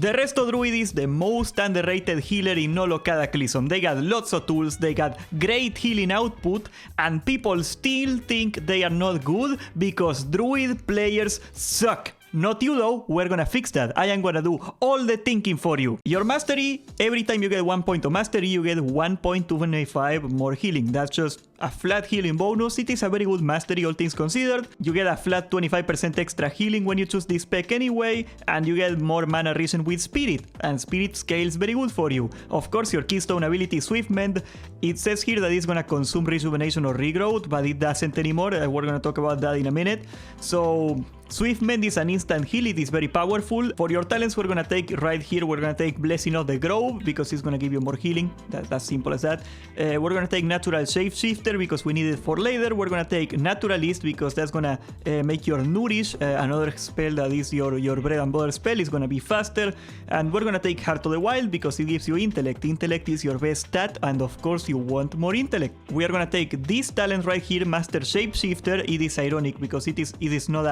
The Resto Druid is the most underrated healer in all of Cataclysm. They got lots of tools, they got great healing output, and people still think they are not good because Druid players suck. Not you though, we're gonna fix that. I am gonna do all the thinking for you. Your mastery, every time you get 1 point of mastery, you get 1.295 more healing. That's just a flat healing bonus. It is a very good mastery, all things considered. You get a flat 25% extra healing when you choose this spec anyway, and you get more mana regen with Spirit, and Spirit scales very good for you. Of course, your keystone ability Swift Mend, it says here that it's gonna consume rejuvenation or regrowth, but it doesn't anymore. We're gonna talk about that in a minute. So Swift Mend is an instant heal, it is very powerful. For your talents, we're gonna take right here, we're gonna take Blessing of the Grove because it's gonna give you more healing. That's simple as that. We're gonna take Natural Shapeshifter because we need it for later. We're gonna take Naturalist because that's gonna make your Nourish, another spell that is your bread and butter spell, is gonna be faster. And we're gonna take Heart of the Wild because it gives you Intellect. Intellect is your best stat, and of course you want more Intellect. We are gonna take this talent right here, Master Shapeshifter. It is ironic because it is not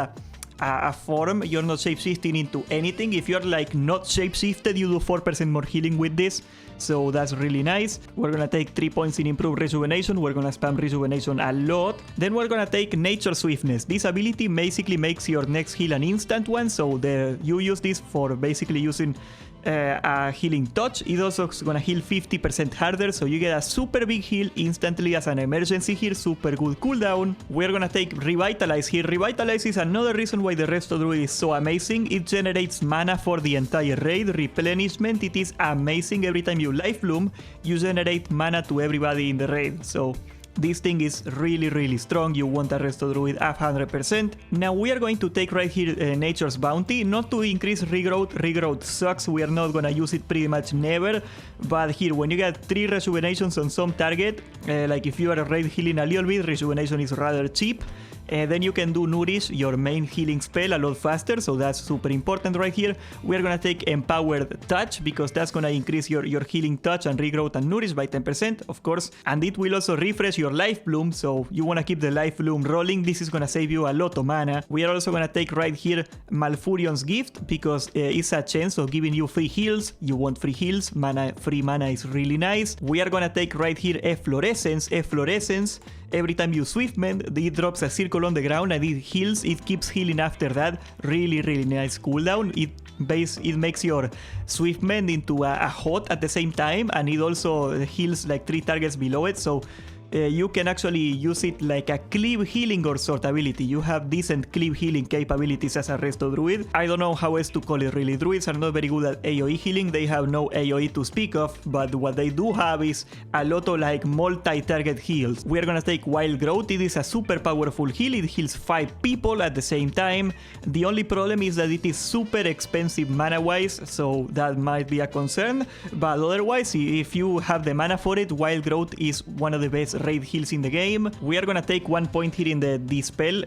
a form. You're not shapeshifting into anything. If you're like not shapeshifted, you do 4% more healing with this, so that's really nice. We're gonna take 3 points in improved rejuvenation. We're gonna spam rejuvenation a lot. Then we're gonna take Nature Swiftness. This ability basically makes your next heal an instant one, so you use this for basically using a healing touch. It also is gonna heal 50% harder, so you get a super big heal instantly as an emergency here, super good cooldown. We're gonna take Revitalize here. Revitalize is another reason why the Resto Druid is so amazing. It generates mana for the entire raid. Replenishment, it is amazing. Every time you Life Bloom, you generate mana to everybody in the raid, so this thing is really strong. You want a Resto Druid 100%. Now we are going to take right here Nature's Bounty, not to increase regrowth. Regrowth sucks, we are not gonna use it pretty much never. But here, when you get 3 rejuvenations on some target, like if you are raid healing a little bit, rejuvenation is rather cheap. Then you can do Nourish, your main healing spell, a lot faster, so that's super important right here. We're gonna take Empowered Touch because that's gonna increase your healing touch and regrowth and Nourish by 10%, of course. And it will also refresh your Life Bloom, so you wanna keep the Life Bloom rolling. This is gonna save you a lot of mana. We are also gonna take right here Malfurion's Gift because it's a chance of giving you free heals. You want free heals, free mana is really nice. We are gonna take right here Efflorescence. Efflorescence, every time you Swift Mend, it drops a circle on the ground and it heals. It keeps healing after that. Really nice cooldown. It makes your Swift Mend into a hot at the same time, and it also heals like 3 targets below it, so you can actually use it like a cleave healing or sort ability. You have decent cleave healing capabilities as a Resto Druid. I don't know how else to call it really. Druids are not very good at AoE healing. They have no AoE to speak of, but what they do have is a lot of like multi-target heals. We're gonna take Wild Growth. It is a super powerful heal. It heals 5 people at the same time. The only problem is that it is super expensive mana-wise, so that might be a concern. But otherwise, if you have the mana for it, Wild Growth is one of the best raid heals in the game. We are gonna take 1 point here in the Dispel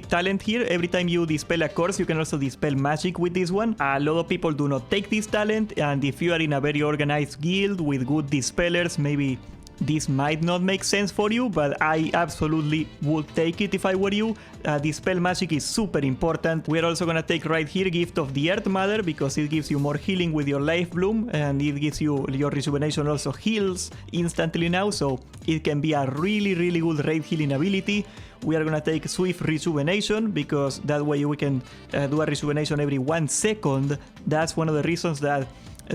talent here. Every time you Dispel a curse, you can also Dispel magic with this one. A lot of people do not take this talent, and if you are in a very organized guild with good Dispellers, maybe this might not make sense for you, but I absolutely would take it if I were you. Dispel magic is super important. We're also gonna take right here Gift of the Earth Mother because it gives you more healing with your Life Bloom, and it gives you your rejuvenation also heals instantly now, so it can be a really good raid healing ability. We are gonna take Swift Rejuvenation because that way we can do a rejuvenation every 1 second. That's one of the reasons that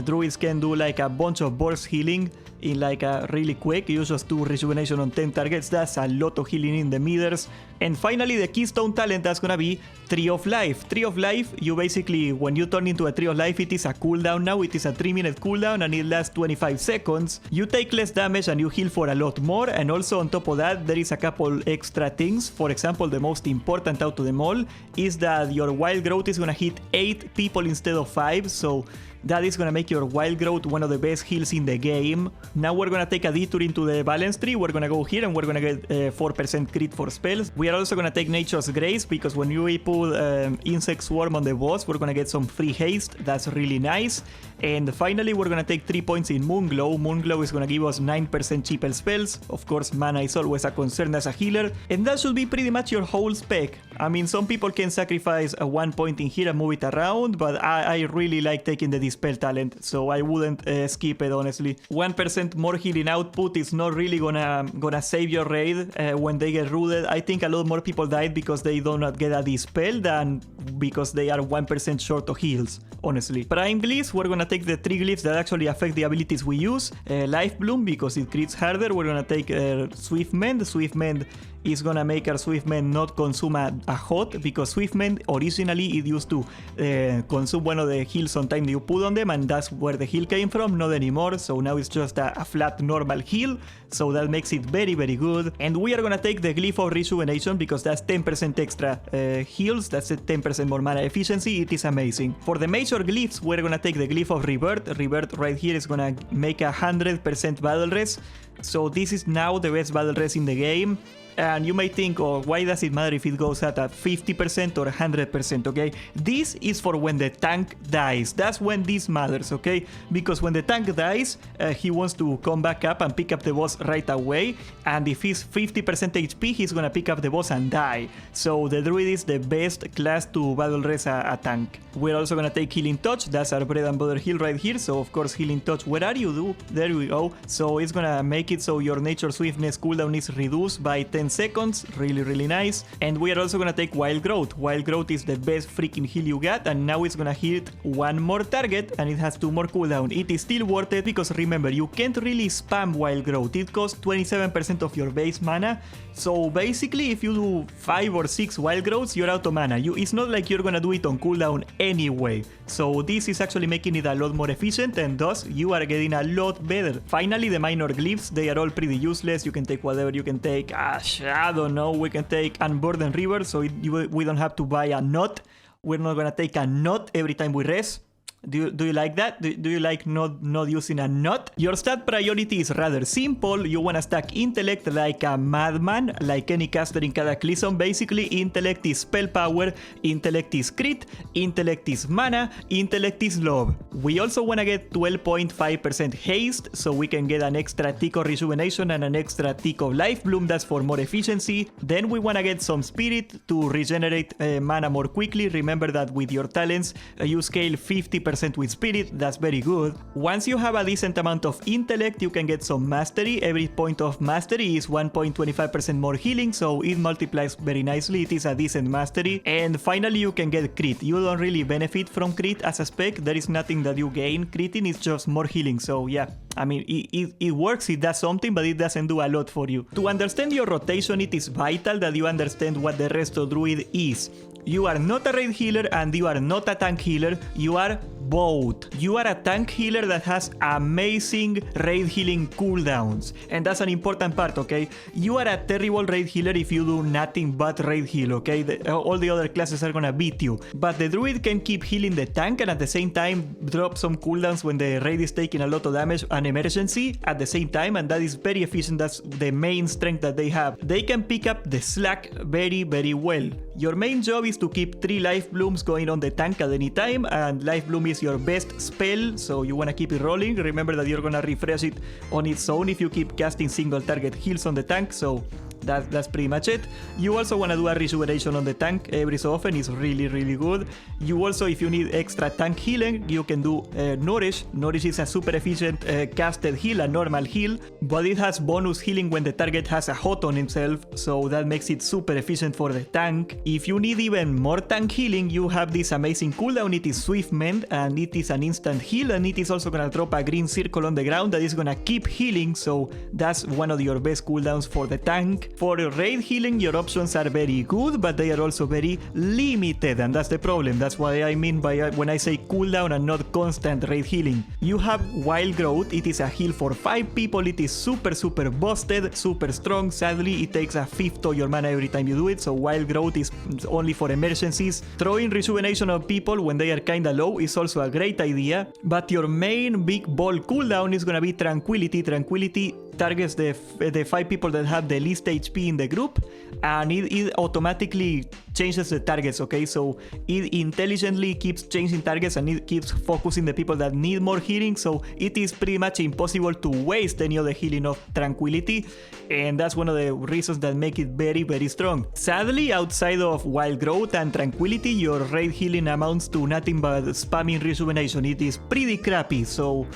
Druids can do like a bunch of burst healing in like a really quick. You just do rejuvenation on 10 targets. That's a lot of healing in the meters. And finally, the keystone talent, that's gonna be Tree of Life. Tree of Life, you basically, when you turn into a Tree of Life, it is a cooldown now. It is a 3-minute cooldown and it lasts 25 seconds. You take less damage and you heal for a lot more. And also on top of that, there is a couple extra things. For example, the most important out of them all is that your Wild Growth is gonna hit 8 people instead of 5. So that is gonna make your Wild Growth one of the best heals in the game. Now we're gonna take a detour into the balance tree. We're gonna go here and we're gonna get 4% crit for spells. We are also gonna take Nature's Grace because when you put Insect Swarm on the boss, we're gonna get some free haste. That's really nice. And finally, we're gonna take 3 points in Moonglow. Moonglow is gonna give us 9% cheaper spells. Of course, mana is always a concern as a healer. And that should be pretty much your whole spec. I mean, some people can sacrifice a 1 point in here and move it around, but I really like taking the Dispel talent, so I wouldn't skip it, honestly. 1% more healing output is not really gonna save your raid when they get rooted. I think a lot more people died because they do not get a Dispel than because they are 1% short of heals, honestly. Prime Glyphs, we're gonna take the 3 Glyphs that actually affect the abilities we use. Life Bloom, because it crits harder. We're gonna take Swift Mend. Swift Mend is gonna make our Swift Mend not consume a hot, because Swift Mend originally it used to consume one of the heals on time that you put on them, and that's where the heal came from. Not anymore, so now it's just a flat normal heal, so that makes it very good. And we are gonna take the Glyph of Rejuvenation because that's 10% extra heals, that's a 10% more mana efficiency. It is amazing. For the major glyphs, we're gonna take the Glyph of Rebirth. Rebirth right here is gonna make 100% battle res, so this is now the best battle res in the game. And you may think, oh, why does it matter if it goes at a 50% or 100%, okay? This is for when the tank dies. That's when this matters, okay? Because when the tank dies, he wants to come back up and pick up the boss right away. And if he's 50% HP, he's gonna pick up the boss and die. So the Druid is the best class to battle res a tank. We're also gonna take Healing Touch. That's our bread and butter heal right here. So of course, Healing Touch, where are you? There we go. So it's gonna make it so your Nature Swiftness cooldown is reduced by 10 seconds. Really nice. And we are also gonna take Wild Growth. Wild Growth is the best freaking heal you got, and now it's gonna hit one more target and it has 2 more cooldown. It is still worth it because remember, you can't really spam Wild Growth. It costs 27% of your base mana. So basically, if you do 5 or 6 Wild Growths, you're out of mana. It's not like you're gonna do it on cooldown anyway. So this is actually making it a lot more efficient, and thus you are getting a lot better. Finally, the minor glyphs, they are all pretty useless. You can take whatever you can take. I don't know, we can take Unburden River, so we don't have to buy a knot. We're not gonna take a knot every time we rest. Do you like that? Do you like not using a knot? Your stat priority is rather simple. You want to stack intellect like a madman, like any caster in Cataclysm. Basically, intellect is spell power, intellect is crit, intellect is mana, intellect is love. We also want to get 12.5% haste, so we can get an extra tick of rejuvenation and an extra tick of life bloom. That's for more efficiency. Then we want to get some spirit to regenerate mana more quickly. Remember that with your talents, you scale 50% with spirit. That's very good. Once you have a decent amount of intellect, you can get some mastery. Every point of mastery is 1.25% more healing, so it multiplies very nicely. It is a decent mastery. And finally, you can get crit. You don't really benefit from crit as a spec. There is nothing that you gain. Critting is just more healing, so yeah. I mean, it works, it does something, but it doesn't do a lot for you. To understand your rotation, it is vital that you understand what the Resto Druid is. You are not a raid healer and you are not a tank healer, you are both. You are a tank healer that has amazing raid healing cooldowns, and that's an important part, okay? You are a terrible raid healer if you do nothing but raid heal, okay? All the other classes are gonna beat you. But the Druid can keep healing the tank and at the same time drop some cooldowns when the raid is taking a lot of damage, an emergency at the same time, and that is very efficient. That's the main strength that they have. They can pick up the slack very well. Your main job is to keep 3 life blooms going on the tank at any time, and life bloom is your best spell, so you want to keep it rolling. Remember that you're gonna refresh it on its own if you keep casting single target heals on the tank, so that's pretty much it. You also want to do a rejuvenation on the tank every so often. It's really good. You also, if you need extra tank healing, you can do Nourish. Nourish is a super efficient casted heal, a normal heal, but it has bonus healing when the target has a hot on himself, so that makes it super efficient for the tank. If you need even more tank healing, you have this amazing cooldown. It is Swift Mend, and it is an instant heal, and it is also gonna drop a green circle on the ground that is gonna keep healing, so that's one of your best cooldowns for the tank. For raid healing, your options are very good, but they are also very limited, and that's the problem. That's what I mean by when I say cooldown and not constant raid healing. You have Wild Growth. It is a heal for 5 people. It is super busted, super strong. Sadly, it takes a fifth of your mana every time you do it, so Wild Growth is only for emergencies. Throwing rejuvenation on people when they are kinda low is also a great idea, but your main big ball cooldown is gonna be Tranquility. Tranquility targets the 5 people that have the least HP in the group, and it automatically changes the targets, okay? So it intelligently keeps changing targets, and it keeps focusing the people that need more healing, so it is pretty much impossible to waste any of the healing of Tranquility, and that's one of the reasons that make it very, very strong. Sadly, outside of Wild Growth and Tranquility, your raid healing amounts to nothing but spamming Rejuvenation. It is pretty crappy, so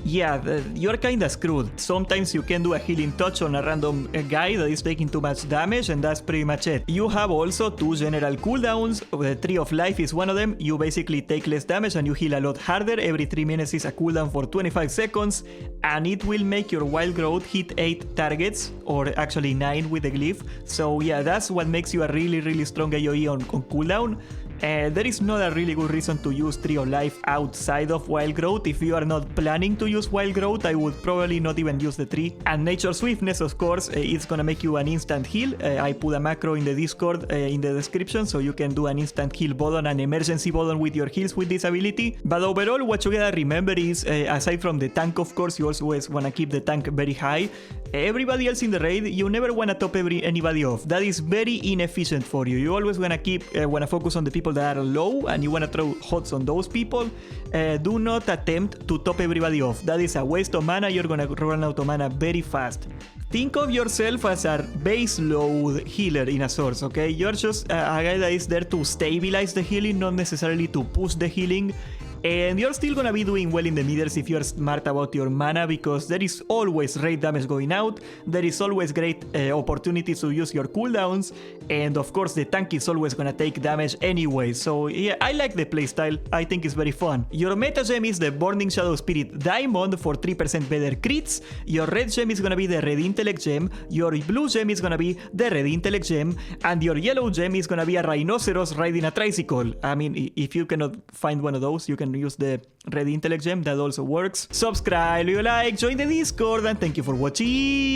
yeah, you're kinda screwed. Sometimes you can do a healing touch on a random guy that is taking too much damage, and that's pretty much it. You have also 2 general cooldowns. The Tree of Life is one of them. You basically take less damage and you heal a lot harder. Every 3 minutes is a cooldown for 25 seconds, and it will make your Wild Growth hit 8 targets, or actually 9 with the Glyph. So yeah, that's what makes you a really, really strong AoE on cooldown. There is not a really good reason to use Tree of Life outside of Wild Growth. If you are not planning to use Wild Growth, I would probably not even use the tree. And Nature Swiftness, of course, it's gonna make you an instant heal. I put a macro in the Discord in the description, so you can do an instant heal button, an emergency button with your heals with this ability. But overall, what you gotta remember is, aside from the tank, of course, you always wanna keep the tank very high. Everybody else in the raid, you never wanna top anybody off. That is very inefficient for you. You always wanna focus on the people that are low, and you want to throw hots on those people. Do not attempt to top everybody off. That is a waste of mana. You're gonna run out of mana very fast. Think of yourself as a base load healer in a source, okay? You're just a guy that is there to stabilize the healing, not necessarily to push the healing. And you're still gonna be doing well in the middles if you're smart about your mana, because there is always raid damage going out, there is always great opportunities to use your cooldowns, and of course the tank is always gonna take damage anyway. So yeah, I like the playstyle, I think it's very fun. Your meta gem is the Burning Shadow Spirit Diamond for 3% better crits. Your red gem is gonna be the Red Intellect gem, your blue gem is gonna be the Red Intellect gem, and your yellow gem is gonna be a rhinoceros riding a tricycle. I mean, if you cannot find one of those, you can use the Red Intellect gem, that also works. Subscribe, leave a like, join the Discord, and thank you for watching.